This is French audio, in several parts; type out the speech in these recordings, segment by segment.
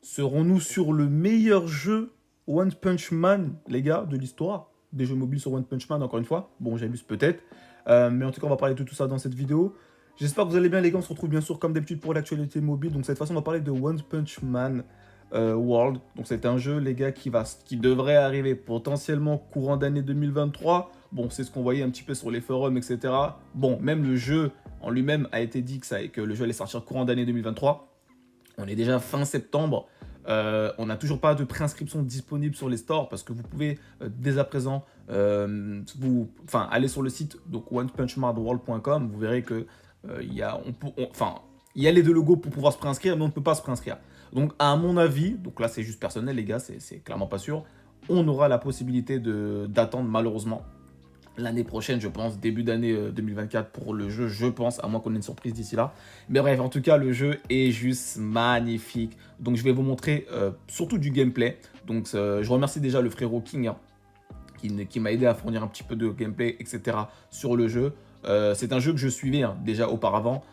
Serons-nous sur le meilleur jeu One Punch Man, les gars, de l'histoire des jeux mobiles sur One Punch Man, encore une fois? Bon, j'abuse peut-être. Mais en tout cas, on va parler de tout ça dans cette vidéo. J'espère que vous allez bien, les gars. On se retrouve bien sûr, comme d'habitude, pour l'actualité mobile. Donc, cette fois, on va parler de One Punch Man World. Donc, c'est un jeu, les gars, qui devrait arriver potentiellement courant d'année 2023. Bon, c'est ce qu'on voyait un petit peu sur les forums, etc. Bon, même le jeu en lui-même a été dit que le jeu allait sortir courant d'année 2023. On est déjà fin septembre. On n'a toujours pas de préinscription disponible sur les stores parce que vous pouvez dès à présent aller sur le site donc onepunchmardworld.com. Vous verrez que il y a les deux logos pour pouvoir se préinscrire, mais on ne peut pas se préinscrire. Donc à mon avis, donc là c'est juste personnel les gars, c'est clairement pas sûr, on aura la possibilité d'attendre malheureusement l'année prochaine, je pense, début d'année 2024 pour le jeu, je pense, à moins qu'on ait une surprise d'ici là. Mais bref, en tout cas, le jeu est juste magnifique. Donc, je vais vous montrer surtout du gameplay. Donc, je remercie déjà le frérot King, hein, qui m'a aidé à fournir un petit peu de gameplay, etc. sur le jeu. C'est un jeu que je suivais hein, déjà auparavant.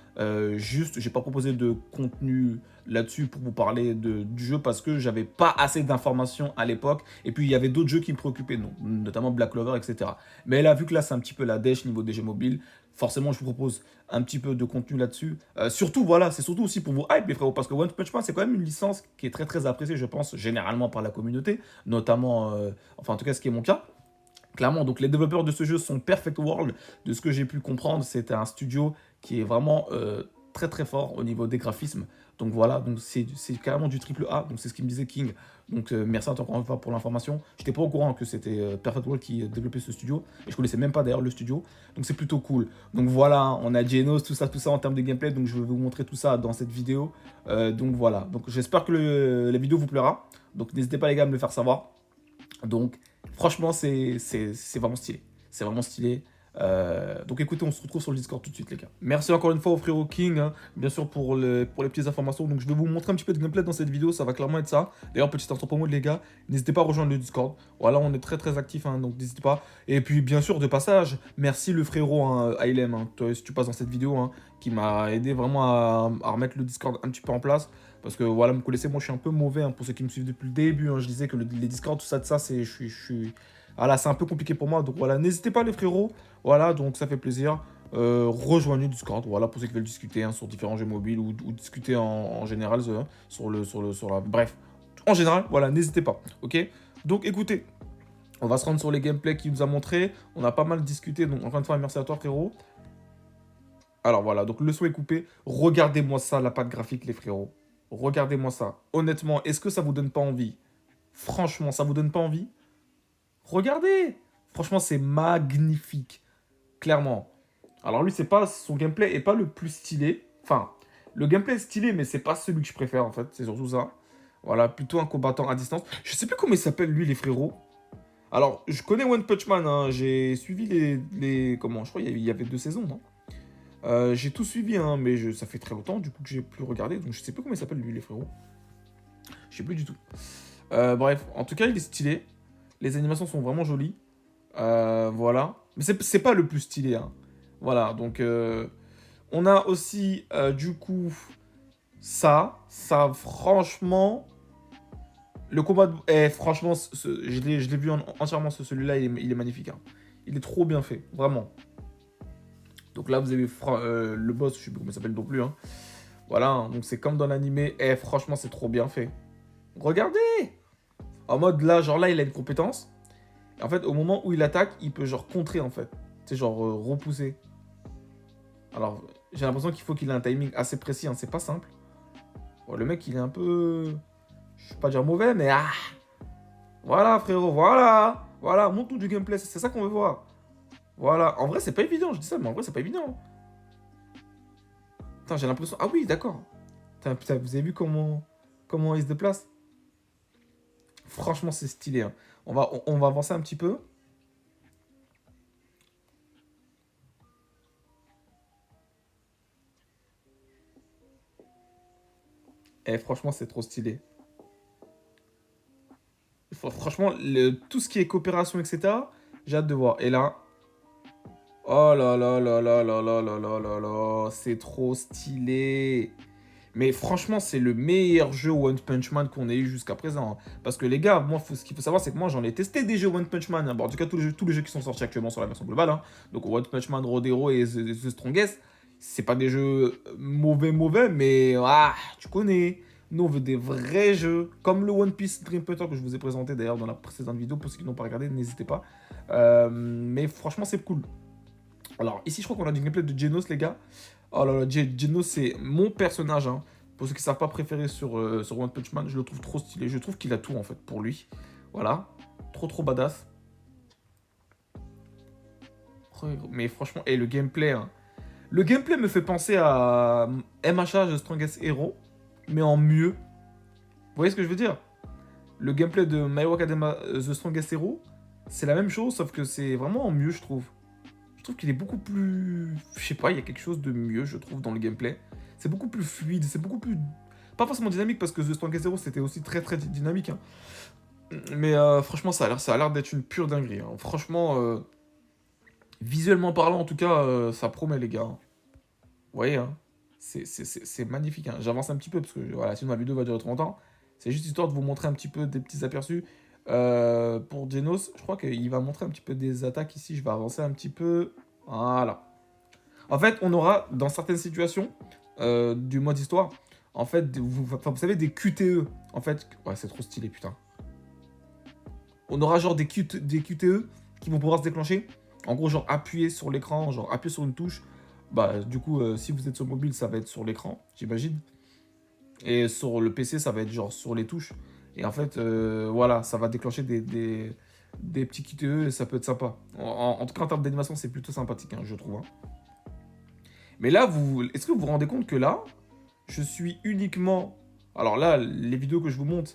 Juste, j'ai pas proposé de contenu là-dessus pour vous parler du jeu parce que j'avais pas assez d'informations à l'époque. Et puis, il y avait d'autres jeux qui me préoccupaient, notamment Black Clover, etc. Mais là, vu que là, c'est un petit peu la dèche niveau des jeux mobiles, forcément, je vous propose un petit peu de contenu là-dessus. Surtout, voilà, c'est surtout aussi pour vous hype, les frérots, parce que One Punch Man, c'est quand même une licence qui est très, très appréciée, je pense, généralement par la communauté, notamment, enfin, en tout cas, ce qui est mon cas. Clairement, donc les développeurs de ce jeu sont Perfect World. De ce que j'ai pu comprendre, c'est un studio qui est vraiment très très fort au niveau des graphismes. Donc voilà, donc c'est carrément du triple A. Donc c'est ce qu'il me disait King. Donc merci encore une fois pour l'information. Je n'étais pas au courant que c'était Perfect World qui développait ce studio. Et je connaissais même pas d'ailleurs le studio. Donc c'est plutôt cool. Donc voilà, on a Genos, tout ça en termes de gameplay. Donc je vais vous montrer tout ça dans cette vidéo. Donc voilà, donc j'espère que la vidéo vous plaira. Donc n'hésitez pas les gars à me le faire savoir. Donc, franchement, c'est vraiment stylé. C'est vraiment stylé. Donc, écoutez, on se retrouve sur le Discord tout de suite, les gars. Merci encore une fois au frérot King, hein, bien sûr, pour les petites informations. Donc, je vais vous montrer un petit peu de gameplay dans cette vidéo. Ça va clairement être ça. D'ailleurs, petite intro pour moi, les gars. N'hésitez pas à rejoindre le Discord. Voilà, on est très, très actifs, hein, donc n'hésitez pas. Et puis, bien sûr, de passage, merci le frérot hein, Ailem, hein, toi, si tu passes dans cette vidéo, hein, qui m'a aidé vraiment à remettre le Discord un petit peu en place. Parce que voilà, vous me connaissez, moi je suis un peu mauvais hein, pour ceux qui me suivent depuis le début. Hein, je disais que les Discord, tout ça, de ça, voilà, c'est un peu compliqué pour moi. Donc voilà, n'hésitez pas les frérots. Voilà, donc ça fait plaisir. Rejoignez le Discord, voilà, pour ceux qui veulent discuter hein, sur différents jeux mobiles ou discuter en général bref, en général, voilà, n'hésitez pas, ok. Donc écoutez, on va se rendre sur les gameplays qu'il nous a montré. On a pas mal discuté, donc encore une fois, merci à toi frérot. Alors voilà, donc le son est coupé. Regardez-moi ça, la patte graphique, les frérots. Regardez-moi ça. Honnêtement, est-ce que ça vous donne pas envie? Franchement, ça vous donne pas envie? Regardez! Franchement, c'est magnifique. Clairement. Alors lui, c'est pas son gameplay est pas le plus stylé. Enfin, le gameplay est stylé, mais c'est pas celui que je préfère en fait. C'est surtout ça. Voilà, plutôt un combattant à distance. Je sais plus comment il s'appelle lui, les frérots. Alors, je connais One Punch Man. Hein. J'ai suivi comment? Je crois qu'il y avait 2 saisons, non? J'ai tout suivi, hein, mais ça fait très longtemps du coup que j'ai plus regardé, donc je sais plus comment il s'appelle lui, les frérots. Je sais plus du tout. Bref, en tout cas, il est stylé. Les animations sont vraiment jolies. Voilà. Mais c'est pas le plus stylé. Hein. Voilà, donc on a aussi du coup ça. Ça, franchement. Le combat de... franchement, je l'ai vu entièrement, celui-là, il est magnifique. Hein. Il est trop bien fait, vraiment. Donc là, vous avez le boss, je sais plus comment il s'appelle non plus. Hein. Voilà, hein, donc c'est comme dans l'animé. Franchement, c'est trop bien fait. Regardez! En mode là, genre là, il a une compétence. Et en fait, au moment où il attaque, il peut genre contrer en fait. C'est genre repousser. Alors, j'ai l'impression qu'il faut qu'il ait un timing assez précis. Hein, c'est pas simple. Bon, le mec, il est un peu... Je vais pas dire mauvais, mais ah! Voilà, frérot, voilà! Voilà, montre-nous du gameplay, c'est ça qu'on veut voir. Voilà, en vrai, c'est pas évident, je dis ça, mais en vrai, c'est pas évident. Putain, j'ai l'impression... Ah oui, d'accord. Putain, vous avez vu comment il se déplace? Franchement, c'est stylé. Hein. On va avancer un petit peu. Franchement, c'est trop stylé. Franchement, tout ce qui est coopération, etc., j'ai hâte de voir. Et là... Oh là là là là là là là là là là, c'est trop stylé. Mais franchement, c'est le meilleur jeu One Punch Man qu'on ait eu jusqu'à présent, hein. Parce que les gars, moi, ce qu'il faut savoir, c'est que moi, j'en ai testé des jeux One Punch Man, hein. Bon, en tout cas, tous les jeux qui sont sortis actuellement sur la version globale, hein. Donc One Punch Man, Road Hero et The Strongest, c'est pas des jeux mauvais, mais tu connais. Nous, on veut des vrais jeux, comme le One Piece Dream Fighter que je vous ai présenté d'ailleurs dans la précédente vidéo. Pour ceux qui n'ont pas regardé, n'hésitez pas. Mais franchement, c'est cool. Alors, ici, je crois qu'on a du gameplay de Genos, les gars. Oh là là, Genos, c'est mon personnage, hein. Pour ceux qui ne savent pas préférer sur One Punch Man, je le trouve trop stylé. Je trouve qu'il a tout, en fait, pour lui. Voilà. Trop badass. Mais franchement, et le gameplay, hein. Le gameplay me fait penser à MHA, The Strongest Hero, mais en mieux. Vous voyez ce que je veux dire? Le gameplay de My Hero Academia, The Strongest Hero, c'est la même chose, sauf que c'est vraiment en mieux, je trouve. Je trouve qu'il est beaucoup plus... Je sais pas, il y a quelque chose de mieux, je trouve, dans le gameplay. C'est beaucoup plus fluide, c'est beaucoup plus... Pas forcément dynamique, parce que The Strongest Hero, c'était aussi très dynamique, hein. Mais franchement, ça a l'air d'être une pure dinguerie, hein. Franchement, visuellement parlant, en tout cas, ça promet, les gars, hein. Vous voyez, hein, c'est magnifique, hein. J'avance un petit peu, parce que voilà, sinon la vidéo va durer trop longtemps. C'est juste histoire de vous montrer un petit peu des petits aperçus. Pour Genos, je crois qu'il va montrer un petit peu des attaques ici. Je vais avancer un petit peu. Voilà. En fait, on aura, dans certaines situations du mode histoire, en fait, vous savez, des QTE. En fait, ouais, c'est trop stylé, putain. On aura genre des QTE qui vont pouvoir se déclencher. En gros, genre appuyer sur l'écran, genre appuyer sur une touche. Bah, du coup, si vous êtes sur mobile, ça va être sur l'écran, j'imagine. Et sur le PC, ça va être genre sur les touches. Et en fait, voilà, ça va déclencher des petits QTE et ça peut être sympa. En tout cas, en termes d'animation, c'est plutôt sympathique, hein, je trouve, hein. Mais là, est-ce que vous vous rendez compte que là, je suis uniquement... Alors là, les vidéos que je vous montre,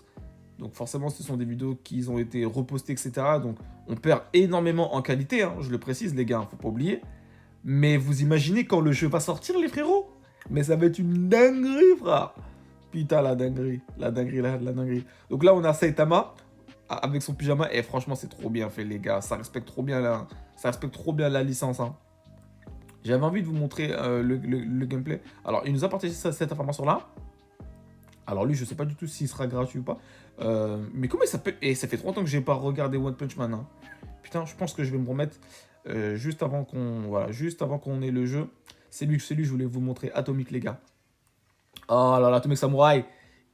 donc forcément, ce sont des vidéos qui ont été repostées, etc. Donc on perd énormément en qualité, hein, je le précise, les gars, faut pas oublier. Mais vous imaginez quand le jeu va sortir, les frérots? Mais ça va être une dinguerie, frère. Putain, la dinguerie. La dinguerie. Donc là, on a Saitama avec son pyjama. Et franchement, c'est trop bien fait, les gars. Ça respecte trop bien la licence, hein. J'avais envie de vous montrer le gameplay. Alors, il nous a partagé cette information-là. Alors lui, je sais pas du tout s'il sera gratuit ou pas. Mais comment ça peut... Et ça fait 3 ans que j'ai pas regardé One Punch Man, hein. Putain, je pense que je vais me remettre juste avant qu'on ait le jeu. C'est lui, je voulais vous montrer. Atomic, les gars. Oh là là, Atomic Samurai,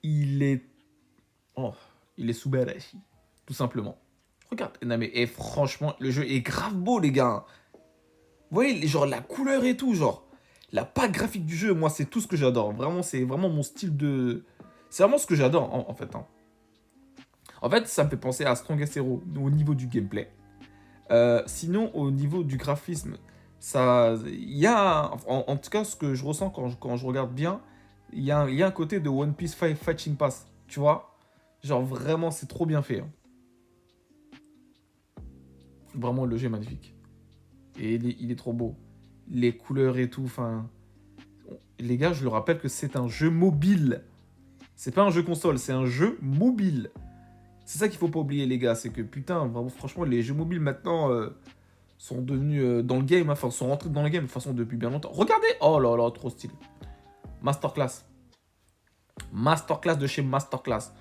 il est... Oh, il est Subarashi, tout simplement. Regarde, non mais et franchement, le jeu est grave beau, les gars. Vous voyez, genre la couleur et tout, genre la patte graphique du jeu, moi c'est tout ce que j'adore. Vraiment, c'est vraiment mon style de... C'est vraiment ce que j'adore en fait, hein. En fait, ça me fait penser à Strongest Hero au niveau du gameplay. Sinon, au niveau du graphisme, ça, il y a, en tout cas, ce que je ressens quand je regarde bien, il y a un côté de One Piece Fighting Pass, tu vois? Genre vraiment, c'est trop bien fait, hein. Vraiment, le jeu est magnifique. Et il est trop beau. Les couleurs et tout, enfin... Les gars, je le rappelle que c'est un jeu mobile. C'est pas un jeu console, c'est un jeu mobile. C'est ça qu'il faut pas oublier, les gars. C'est que, putain, vraiment, franchement, les jeux mobiles, maintenant, sont devenus dans le game. Enfin, sont rentrés dans le game, de toute façon, depuis bien longtemps. Regardez! Oh là là, trop stylé. Masterclass. Masterclass de chez Masterclass.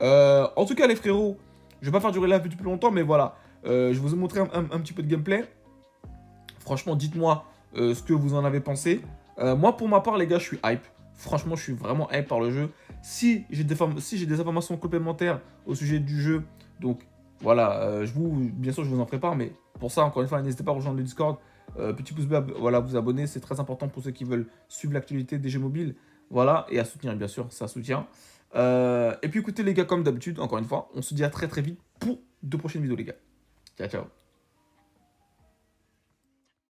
En tout cas, les frérots, je vais pas faire durer la vidéo plus longtemps, mais voilà. Je vous ai montré un petit peu de gameplay. Franchement, dites-moi ce que vous en avez pensé. Moi, pour ma part, les gars, je suis hype. Franchement, je suis vraiment hype par le jeu. Si j'ai des informations complémentaires au sujet du jeu, donc voilà, bien sûr, je vous en prépare, mais pour ça, encore une fois, n'hésitez pas à rejoindre le Discord. Petit pouce bleu, voilà, vous abonner, c'est très important pour ceux qui veulent suivre l'actualité des jeux mobiles. Voilà, et à soutenir, bien sûr, ça soutient. Et puis écoutez, les gars, comme d'habitude, encore une fois, on se dit à très vite pour de prochaines vidéos, les gars. Ciao, ciao.